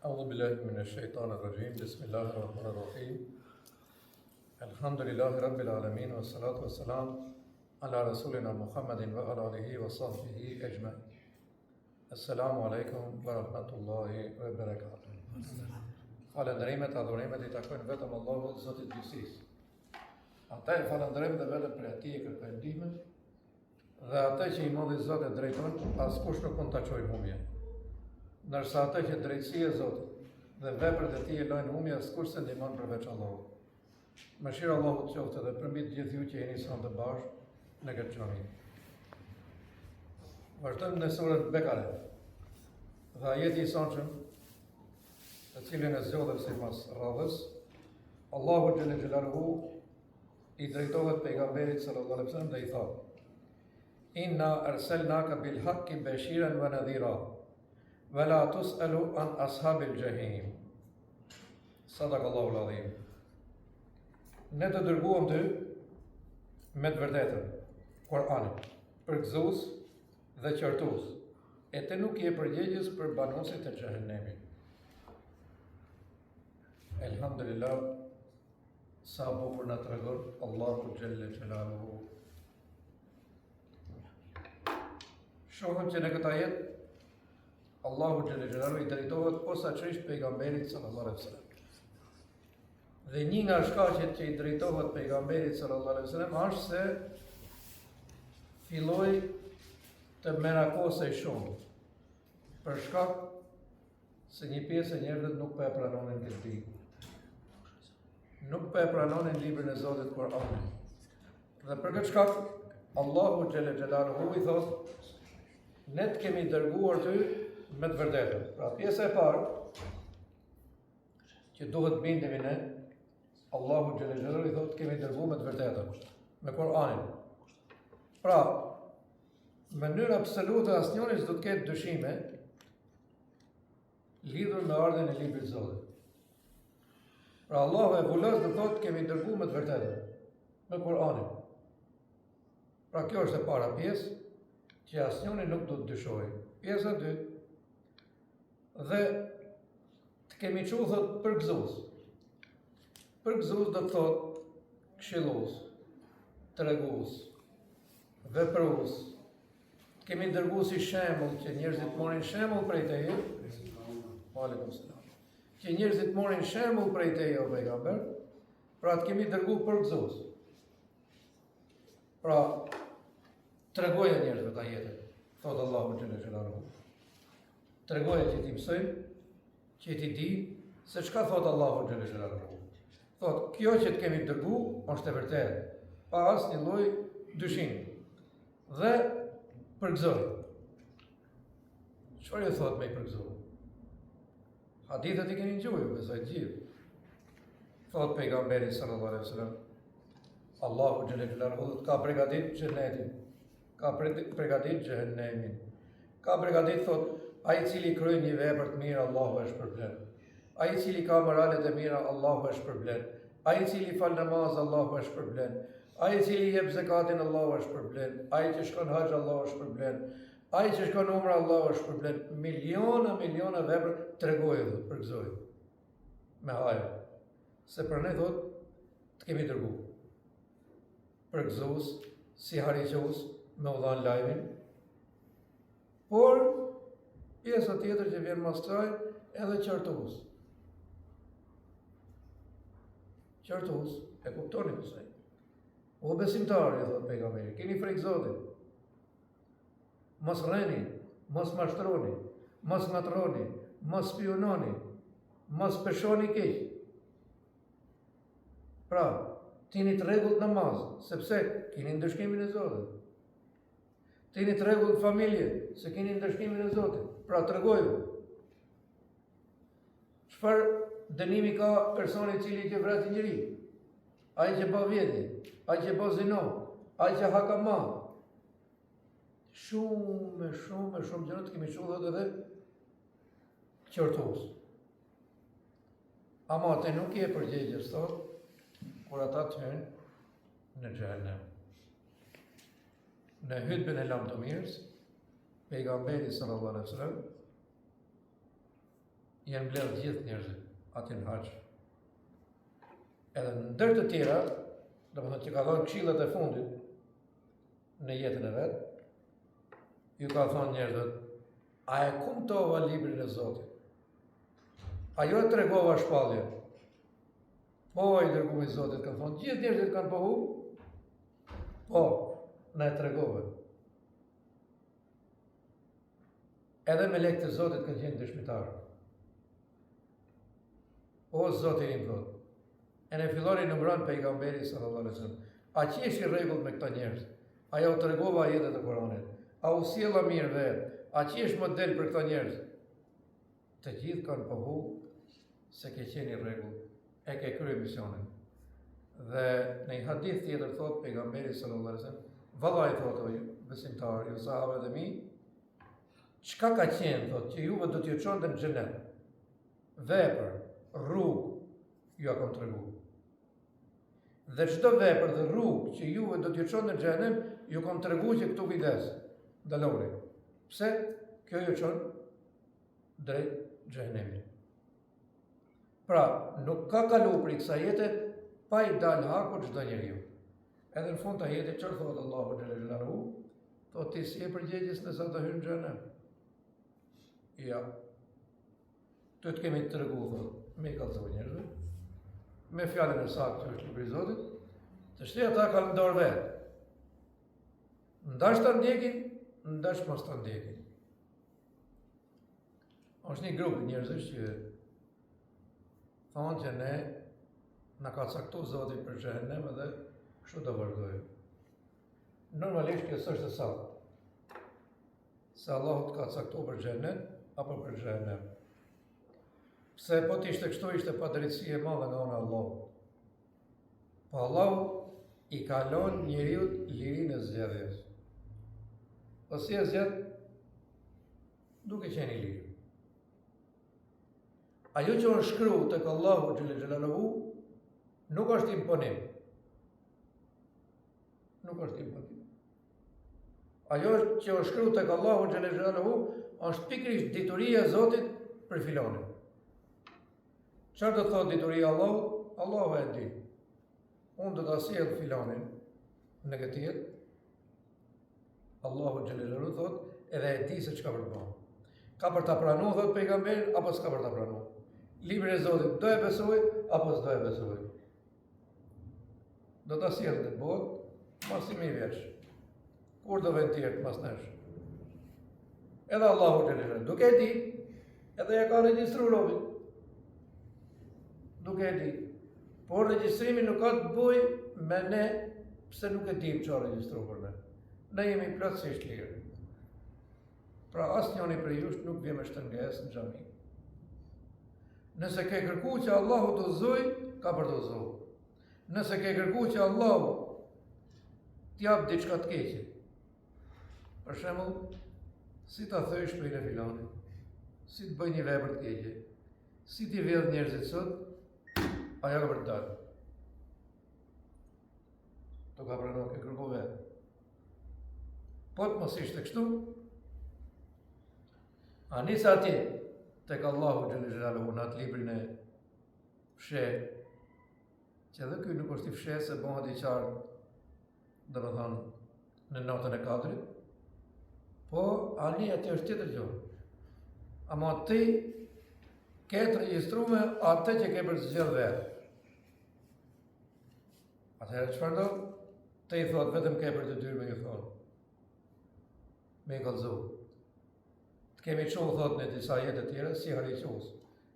أعوذ بالله من الشيطان الرجيم بسم الله الرحمن الرحيم الحمد لله رب العالمين والصلاة والسلام على رسولنا محمد وعلى آله وصحبه أجمعين السلام عليكم ورحمة الله وبركاته Falënderimet, adhurimet I takojnë vetëm Allahut, Zotit Gjithësisë. Ata e falënderojmë dhe vetëm për Ati e kërkojmë ndihmën, dhe ata që I modhi Zoti drejton, askush nuk mund ta çojë humje. Ndërsa ata që drejtësia e Zotit dhe veprat e Tij e lojnë humje, askush se ndihmon përveç Allahut. Mëshira Allahut qoftë edhe përmbi të gjithë ju që jeni sonë të bashkë në këtë xhami. Vazhdojmë në surën Bekare. Dhe ajeti I sonshëm, të cilën e zgjodhem si mas radhës, Allahu xhelle xhelaluhu I drejtohet pejgamberit sallallahu alaihi wasallam dhe I thotë: Inna arsalnaka bil haqqi bashiran wa nadhira wa la tus'alu an ashabil jahim. Sadaqallahu al-azim. Ne të dërguam ty me të vërtetën, Kur'anin, përgëzues dhe qartues, e te nuk je përgjegjës për banuesit e xhehenemit. Elhamdulillah, sa bukur na tregon Allahu xhelle xhelaluhu. Shohëm që në këtë ajet Allahu xhelle xhelaluhu I drejtohet posaçërisht pejgamberit sallallahu alaihi wasallam. Dhe një nga shkaqet që I drejtohet pejgamberit sallallahu alaihi wasallam është se filloi të merakosej shumë për shkak se një pjesë e njerëzve nuk po e pranonin këtë ditë. Nuk po e pranonin librin e Zotit Kur'anin. Dhe për këtë shkak Allahu xhelle xhelaluhu I thotë: ne të kemi dërguar ty me të vërtetën. Pra pjesa e parë që duhet bindemi ne, Allahu xhelle xhelaluhu I thotë kemi dërguar me të vërtetën, me Kur'anin. Pra, në mënyrë absolute asnjëri s'do të ketë dyshime lidhur me ardhen e librit të Zotit. Pra Allahu e vulos dhe thotë kemi dërguar me të vërtetën, me Kur'anin. Pra kjo është e para pjesë që asnjëri nuk do të dyshojë. Pjesa e dytë, dhe të kemi thënë thotë përgëzues. Përgëzues do të thotë këshillues, tregues, veprues. Të kemi dërguar si shembull që njerëzit morin shembull prej teje. Aleikum selam. Që njerëzit morin shembull prej teje o pejgamber, pra të kemi dërguar përgëzues. Pra tregoja njerëzve ta jetën, thotë Allahu xhelle xhelaluhu. Tregoja që ti mësojnë, që ti di se çka thotë Allahu xhelle xhelaluhu. Thotë, kjo që të kemi dërguar është e vërtetë, pa asnjë lloj dyshimi. Dhe përgëzoj. Çfarë thotë me përgëzoj? Hadithet I keni dëgjuar, besoj të gjithë. Thotë pejgamberi sallallahu alaihi wasallam, Allahu xhelle xhelaluhu ka përgatitur xhenetin, ka përgatitur xhehenemin. Ka përgatitur thotë, ai I cili kryen një vepër të mirë, Allahu e shpërblen. Ai I cili ka morale të mira, Allahu e shpërblen. Ai I cili fal namaz, Allahu e shpërblen. Ai I cili jep zakatin, Allahu e shpërblen. Ai që shkon haxh, Allahu e shpërblen. Ai që shkon umra, Allahu e shpërblen. Miliona vepra tregojë dhe përgëzoj. Me hajër. Se për ne thotë, të kemi dërguar. Përgëzues, si harriqës, me u dhanë lajmin. Por pjesa tjetër që vjen mas kësaj, edhe qartues. Qartues, e kuptoni pësaj. O besimtarë, thotë pejgamberi, keni frikë Zotit. Mos rreni, mos mashtroni, mos ngatroni, mos spiononi, mos peshoni keq. Pra, tini të rregullt namaz, sepse keni ndëshkimin e Zotit. Tini të rregullt familje, se keni ndëshkimin e Zotit. Pra tregoju. Çfarë dënimi ka personi I cili që vret njëri? Ai që bë vjedhje, ai që bë zino, ai që hakama. Shumë gjëra të kemi thënë edhe qartues. Ama te nuk je përgjegjës thotë, kur ata të hynë në xhehenem. Në hutbën e lam të mirës, pejgamberi sallallahu alaihi wasallam janë mbledhur gjithë njerëzit aty në haxh. Edhe ndër të tjera, domethënë që ka dhënë këshillat e fundit në jetën e vet, ju ka thënë njerëzve, a e kuptova librin e Zotit? A jo e tregova shpalljen? Po, i dërguari i Zotit ka thënë, gjithë njerëzit kanë pohu? Po, na e tregove. Edhe me lekë të Zotit kanë qenë dëshmitarë. O Zoti im thot, e ne filloni numëron pejgamberi sallallahu alaihi wasallam. A që është i rregullt me këta njerëz? A ja u tregova ajetet e Kuranit? A u sjella mirë vetë? A që është model për këta njerëz? Të gjithë kanë pohu se ke qenë i rregullt, e ke kryer misionin. Dhe në një hadith tjetër thot pejgamberi sallallahu alaihi wasallam, vallai thot o besimtar, ju sahabët e mi, çka ka qenë thot që juve do t'ju çonte në xhenet? Vepër, rrugë, ju a kam treguar. Dhe çdo vepër dhe rrugë që juve do t'ju çonte në xhenem, ju kam treguar që këtu kujdes, dalori. Pse? Kjo ju çon drejt xhenemit. Pra, nuk ka kalu për i kësa jete, pa i dalë haku çdo njeriu. Edhe në fund të jetit, çfarë thot Allahu xhalla xhelaluhu? Thot ti si e përgjegjës nëse do hyn në xhenem. Ja. Të kemi të tregu, thot, me i kallëzoj njerëzve, me fjalën e saktë që është libri i Zotit, të shtë ata kanë në dorë vetë. Ndash të ndjekin, ndash mos të ndjekin. Është një grup njerëzish që thonë që ne na ka caktuar Zoti për xhenem edhe kështu do vazhdojmë. Normalisht kjo s'është e saktë. Se Allahu të ka caktuar për xhenet apo për xhenem. Pse po t'ishte kështu ishte pa drejtësi e madhe nga ana e Allahut. Po Allahu i kalon njeriu lirinë e zgjedhjes. Po si e zgjedh? Duke qenë i lirë. Ajo që është shkruar tek Allahu xhalla xhelaluhu nuk është imponim. Nuk është imponim. Ajo që është shkruar tek Allahu xhalla xhelaluhu është pikërisht dituria e Zotit për filonin. Çfarë do të thotë dituria e Allahut? Allahu e di. Unë do ta sjell filonin në këtë jetë. Allahu xhalla xhelaluhu thotë edhe e di se çka për të bërë. Ka për ta pranuar thot pejgamberi apo s'ka për ta pranuar? Librin e Zotit do e besoj apo s'do e besoj? Do ta sjell në botë mas i vjeç. Kur do vjen tjetër mas nesh? Edhe Allahu xhelaluhu duke e di, edhe ja ka regjistruar robën. Duke e di. Por regjistrimi nuk ka të bëjë me ne, pse nuk e dim çfarë regjistroi për ne. Ne jemi plotësisht lirë. Pra asnjëri prej jush nuk vjen me shtëngesë në xhami. Nëse ke kërkuar që Allahu të udhëzoj, ka për të udhëzuar. Nëse ke kërkuar që Allahu t'jap diçka të keqe. Për shembull, si ta thësh për një filanin, si të bëj një vepër të keqe, si t'i vjedh njerëzit sot, ajo ka për të dalë. To ka pranuar ke kërkuar vetë. Po të mos ishte kështu, a nisa atje, tek Allahu xhalla xhelaluhu në atë librin e fshehtë, që edhe ky nuk është i fshehtë se bëhet i qartë, domethënë në notën e katërt, po ani atje është tjetër gjë. Ama ti ke të regjistruar atë që ke për të zgjedhur vetë. Atëherë çfarë do? Te i thot vetëm ke për të dyrë me ju thonë. Me i kallëzu. Të kemi qohë thot në disa jetë të tjera, si hariqos.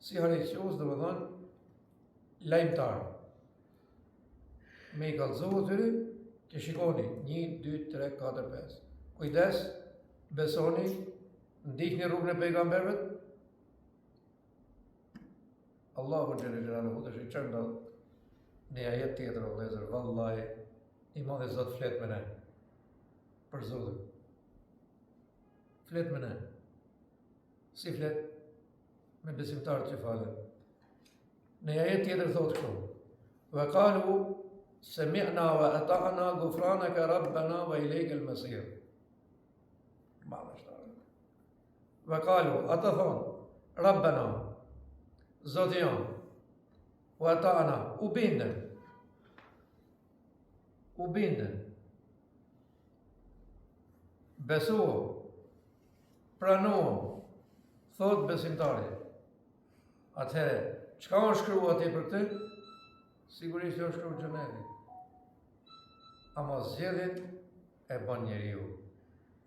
Si hariqos dhe më thonë lajmëtar. Me i kallëzu të tyri, që shikoni, 1, 2, 3, 4, 5. Kujdes, besoni, ndihni rrugën e pejgamberëve. Allahu xhalla xhelaluhu të shikojmë do në ajet tjetër o vëllezër, vallahi i madhi Zot flet me ne. Për Zotin. Flet me ne. Si flet? Me besimtarët që falen. Në ajet tjetër thotë kështu: "Wa qalu sami'na wa ata'na ghufranaka rabbana wa ilayka al-masir." Wa qalu, ata thonë, Rabbana, Zoti jon, u ata'na, u bindën, besuam, pranuam, thot besimtari. Atëherë, çka është shkruar atje për këtë? Sigurisht është shkruar xheneti. Ama zgjedhjen e bën njeriu.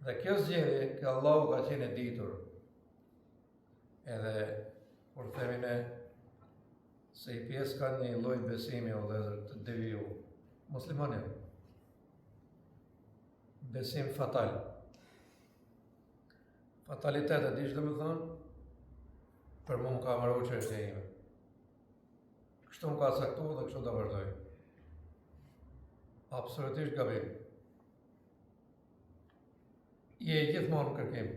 Dhe kjo zgjedhje që Allahu ka qenë e ditur. Edhe kur themi ne se i pjesë kanë një lloj besimi o vëllezër të deviju. Muslimanë. Besim fatal. Fatalitet e dish dhe më thonë, për mu më ka marrë çështja ime. Kështu më ka caktuar dhe kështu do vazhdoj. Absolutisht gabim. Je gjithmonë në kërkim.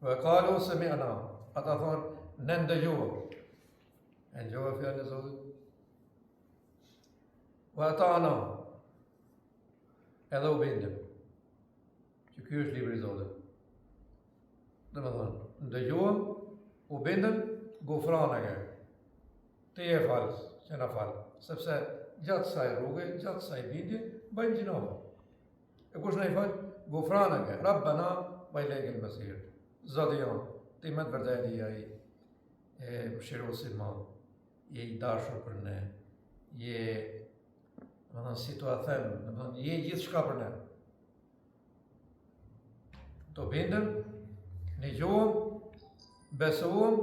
Ve qalu sami'na, ata thonë, ne ndëgjuam. E ndëgjuam fjalën e Zotit. Ve ata'na, edhe u bindëm. Që ky është libri i Zotit. Dhe me thonë, ndëgjuam, u bindëm, gufraneke. Ti e falës, që na falë. Sepse gjatë kësaj rruge, gjatë kësaj bindje, bëjmë gjinove. E kush na i falë? Gufraneke, Rabbana, wa ilejkel masir. Zoti jon, ti më të vërtetë je ai e mëshiruesi i madh. Je i dashur për ne. Je, domethënë si t'ua them, domethënë je gjithçka për ne. Të bindëm, ndëgjuam, besuam,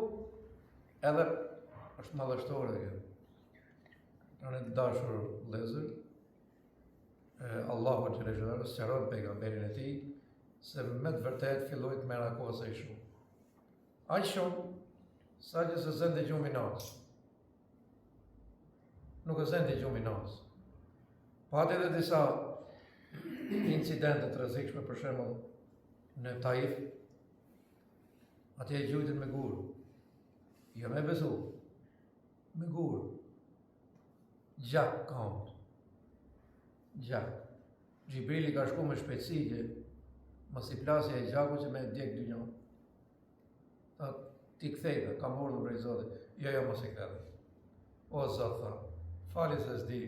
edhe është madhështore kjo. Në të dashur vëllezër, Allahu xhallahu sqaron pejgamberin e tij se me të vërtetë filloi të merr akose i shumë. Aq shumë sa që se zënë dëgjumi nas. Nuk e zënë dëgjumi nas. Pati edhe disa incidente të rrezikshme, për shembull në Taif, atje e gjujtën me gur. Jo me besu, me gur. Gjak kamët. Gjak. Gjibrili ka shku me shpejtësi që mos i plasja e gjaku që me djek dy njën. Tha, ti kthejve, kam urdhën prej Zotit. Jo, mos i kthejve. O Zot, tha, fali se s'di.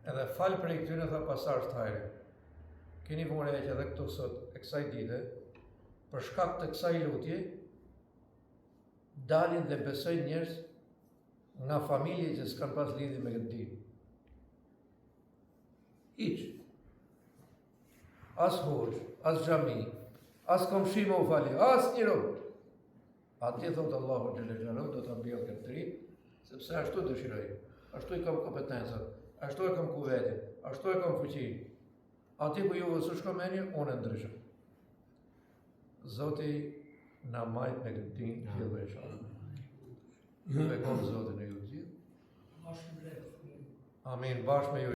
Edhe fal prej këtyre, tha, pasar shtajri. Keni vëmëre që edhe këtu sot, e kësaj dite, për shkak të kësaj lutje, dalin dhe besojnë njerëz nga familje që s'kan pas lidhje me këtë ditë. Hiç. As hoxh, as xhami, as komshi më u fali, as njëro. Atje thot Allahu xhallahu do ta mbjell këtë dritë, sepse ashtu dëshiroj. Ashtu i kam kompetencat, ashtu e kam kuvetin, ashtu e kam fuqinë. Atje ku ju s'u shkomeni, unë ndryshoj. Zoti na majt me këtë dinë gjithë inshallah. Ju bekon Zotin e ju gjithë. Amin, bashkë me ju.